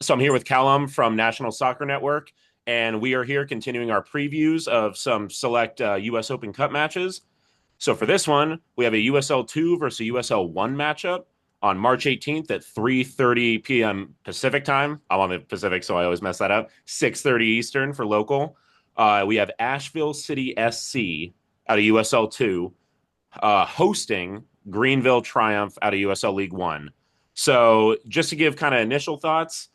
So I'm here with Calum from National Soccer Network, and we are here continuing our previews of some select U.S. Open Cup matches. So for this one, we have a USL 2 versus a USL 1 matchup on March 18th at 3:30 p.m. Pacific time. I'm on the Pacific, so I always mess that up. 6:30 Eastern for local. We have Asheville City SC out of USL 2 hosting Greenville Triumph out of USL League One. So just to give kind of initial thoughts,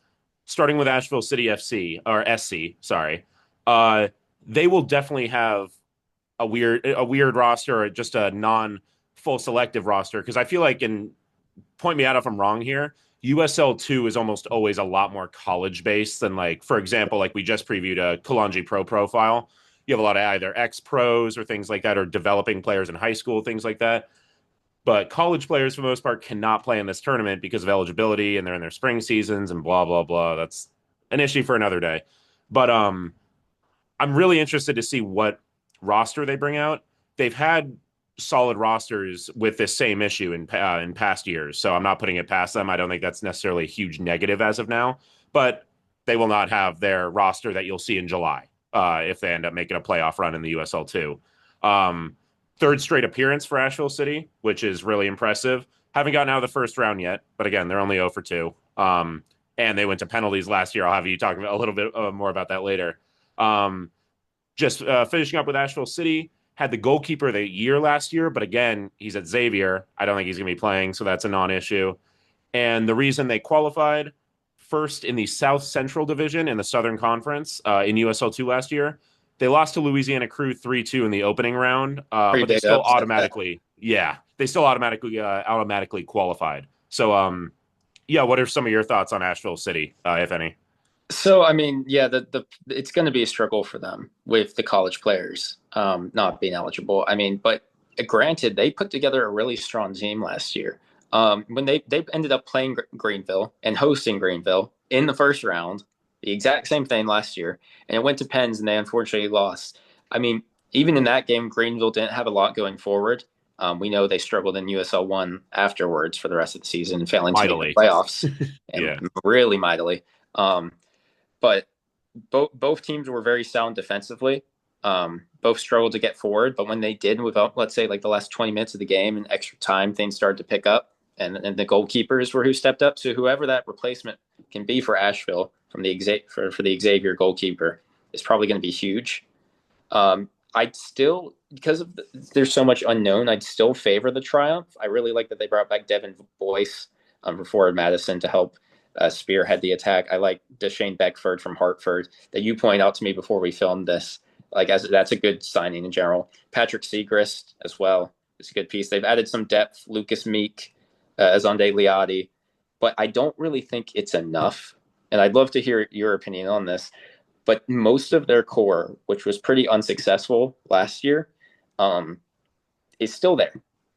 starting with Asheville City FC or SC, sorry, uh, they will definitely have a weird roster or just a non full selective roster because I feel like, and point me out if I'm wrong here, USL 2 is almost always a lot more college based than, like, for example, like we just previewed a Kalonji Pro profile. You have a lot of either ex pros or things like that, or developing players in high school, things like that. But college players, for the most part, cannot play in this tournament because of eligibility, and they're in their spring seasons and blah blah blah. That's an issue for another day. But I'm really interested to see what roster they bring out. They've had solid rosters with this same issue in past years, so I'm not putting it past them. I don't think that's necessarily a huge negative as of now, but they will not have their roster that you'll see in July if they end up making a playoff run in the USL two. Um, Third straight appearance for Asheville City, which is really impressive. Haven't gotten out of the first round yet, but again, they're only 0 for 2. And they went to penalties last year. I'll have you talk a little bit more about that later. Um, just finishing up with Asheville City, had the goalkeeper of the year last year, but again, he's at Xavier. I don't think he's going to be playing, so that's a non-issue. And the reason they qualified first in the South Central Division in the Southern Conference in USL 2 last year, they lost to Louisiana Crew 3-2 in the opening round, Pretty but they big still upset that. automatically, yeah, they still automatically qualified. So, yeah, what are some of your thoughts on Asheville City, if any? So I mean, yeah, the it's going to be a struggle for them with the college players not being eligible. I mean, but granted, they put together a really strong team last year. When they ended up playing Greenville and hosting Greenville in the first round, the exact same thing last year, and it went to pens and they unfortunately lost. I mean, even in that game, Greenville didn't have a lot going forward. We know they struggled in USL one afterwards for the rest of the season, failing to make the Mightily. playoffs and Yeah. really mightily. Um, but both teams were very sound defensively. Both struggled to get forward, but when they did move up, let's say like the last 20 minutes of the game and extra time, things started to pick up, and the goalkeepers were who stepped up. So whoever that replacement can be for Asheville from for the Xavier goalkeeper is probably going to be huge. I'd still, because there's so much unknown, I'd still favor the Triumph. I really like that they brought back Devin Boyce for Forward Madison to help spearhead the attack. I like Deshane Beckford from Hartford that you point out to me before we filmed this. Like, as that's a good signing in general. Patrick Segrist as well is a good piece. They've added some depth. Lucas Meek, Azande Liati, but I don't really think it's enough. And I'd love to hear your opinion on this. But most of their core, which was pretty unsuccessful last year, um, is still there.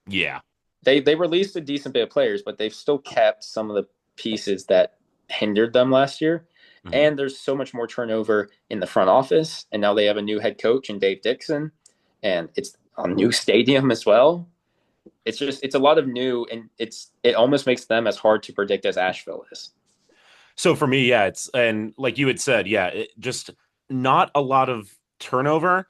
Yeah. They released a decent bit of players, but they've still kept some of the pieces that hindered them last year. Mhm. And there's so much more turnover in the front office. And now they have a new head coach in Dave Dixon, and it's a new stadium as well. It's a lot of new, and it almost makes them as hard to predict as Asheville is. So for me, yeah, it's, and like you had said, yeah, just not a lot of turnover.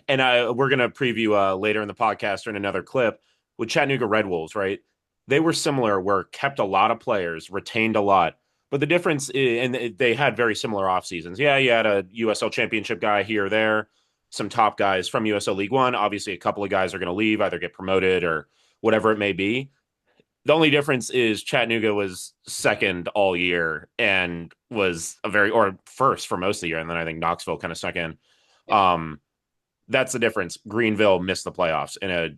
And we're gonna preview later in the podcast or in another clip with Chattanooga Red Wolves, right? They were similar, where kept a lot of players, retained a lot, but the difference is, and they had very similar off seasons. Yeah, you had a USL Championship guy here or there, some top guys from USL League One. Obviously, a couple of guys are going to leave, either get promoted or whatever it may be. The only difference is Chattanooga was second all year and was a very, or first for most of the year, and then I think Knoxville kind of snuck in. Yeah. Um, that's the difference. Greenville missed the playoffs in a,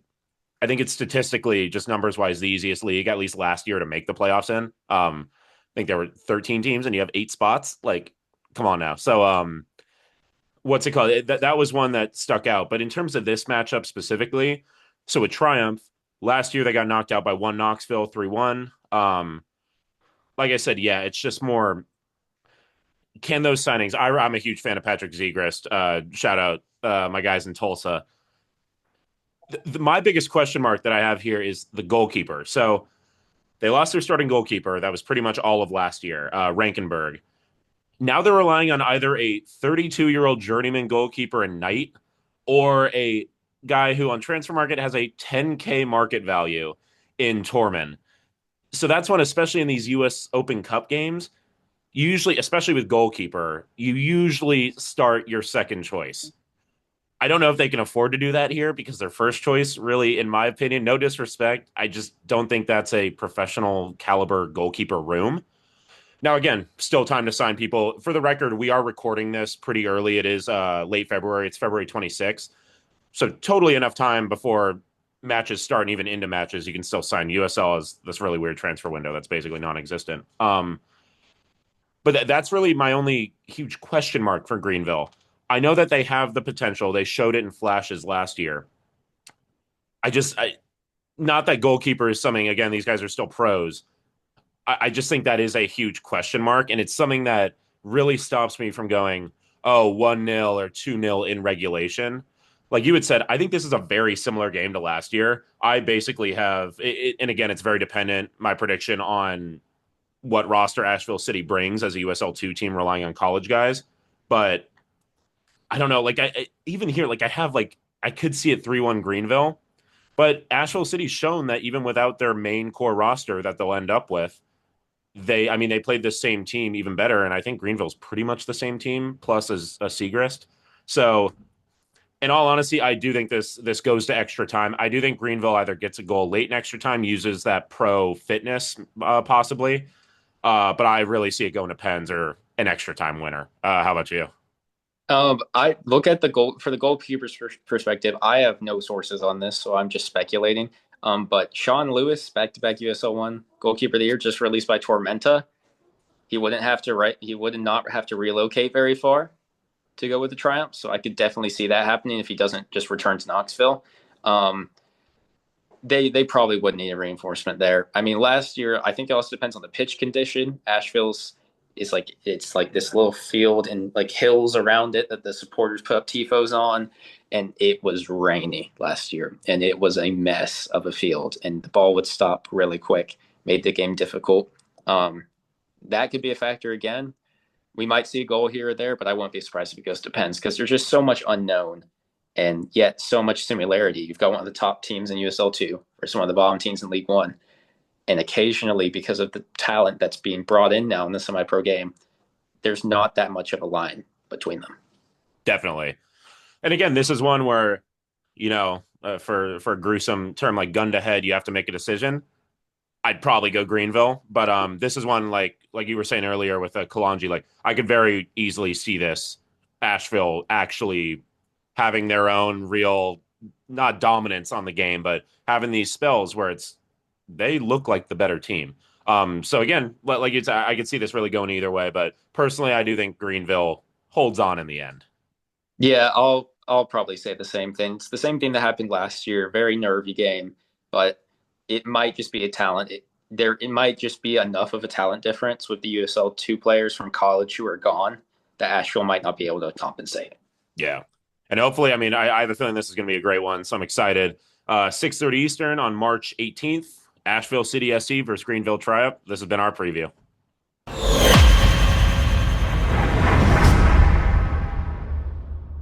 I think it's statistically, just numbers wise, the easiest league, at least last year, to make the playoffs in. I think there were 13 teams and you have 8 spots. Like, come on now. So, what's it called? That was one that stuck out. But in terms of this matchup specifically, so with Triumph, last year they got knocked out by one Knoxville 3-1. Like I said, yeah, it's just more, can those signings, I'm a huge fan of Patrick Zegrist. Shout out my guys in Tulsa. My biggest question mark that I have here is the goalkeeper. So they lost their starting goalkeeper. That was pretty much all of last year, Rankenberg. Now they're relying on either a 32-year-old journeyman goalkeeper in Knight or a guy who on transfer market has a 10K market value in Torman. So that's when, especially in these US Open Cup games, usually, especially with goalkeeper, you usually start your second choice. I don't know if they can afford to do that here because their first choice, really, in my opinion, no disrespect, I just don't think that's a professional caliber goalkeeper room. Now, again, still time to sign people. For the record, we are recording this pretty early. It is late February. It's February 26th. So totally enough time before matches start and even into matches, you can still sign. USL as this really weird transfer window that's basically non-existent. But that's really my only huge question mark for Greenville. I know that they have the potential. They showed it in flashes last year. Not that goalkeeper is something, again, these guys are still pros. I just think that is a huge question mark. And it's something that really stops me from going, oh, 1-0 or 2-0 in regulation. Like you had said, I think this is a very similar game to last year. I basically have, and again, it's very dependent, my prediction, on what roster Asheville City brings as a USL2 team relying on college guys. But I don't know. Like, even here, like, I could see it 3-1 Greenville. But Asheville City's shown that even without their main core roster that they'll end up with, they played the same team even better. And I think Greenville's pretty much the same team, plus as a Segrist. So, in all honesty, I do think this goes to extra time. I do think Greenville either gets a goal late in extra time, uses that pro fitness possibly, but I really see it going to pens or an extra time winner. How about you? I look at the goal for the goalkeeper's perspective. I have no sources on this, so I'm just speculating. But Sean Lewis, back-to-back USL one goalkeeper of the year, just released by Tormenta. He wouldn't have to He would not have to relocate very far to go with the Triumph. So I could definitely see that happening if he doesn't just return to Knoxville. They probably would need a reinforcement there. I mean, last year I think it also depends on the pitch condition. Asheville's is like it's like this little field and like hills around it that the supporters put up tifos on, and it was rainy last year, and it was a mess of a field, and the ball would stop really quick, made the game difficult. That could be a factor again. We might see a goal here or there, but I won't be surprised if it goes to pens because there's just so much unknown and yet so much similarity. You've got one of the top teams in USL2 versus one of the bottom teams in League One. And occasionally, because of the talent that's being brought in now in the semi-pro game, there's not that much of a line between them. Definitely. And again, this is one where, for a gruesome term like gun to head, you have to make a decision. I'd probably go Greenville, but this is one like you were saying earlier with Kalanji. Like I could very easily see this Asheville actually having their own real, not dominance on the game, but having these spells where they look like the better team. So again, like I could see this really going either way, but personally, I do think Greenville holds on in the end. Yeah, I'll probably say the same thing. It's the same thing that happened last year. Very nervy game, but it might just be a talent. It might just be enough of a talent difference with the USL two players from college who are gone that Asheville might not be able to compensate. Yeah, and hopefully, I mean, I have a feeling this is going to be a great one, so I'm excited. 6:30 Eastern on March 18th. Asheville City SC versus Greenville Triumph. This has been our preview.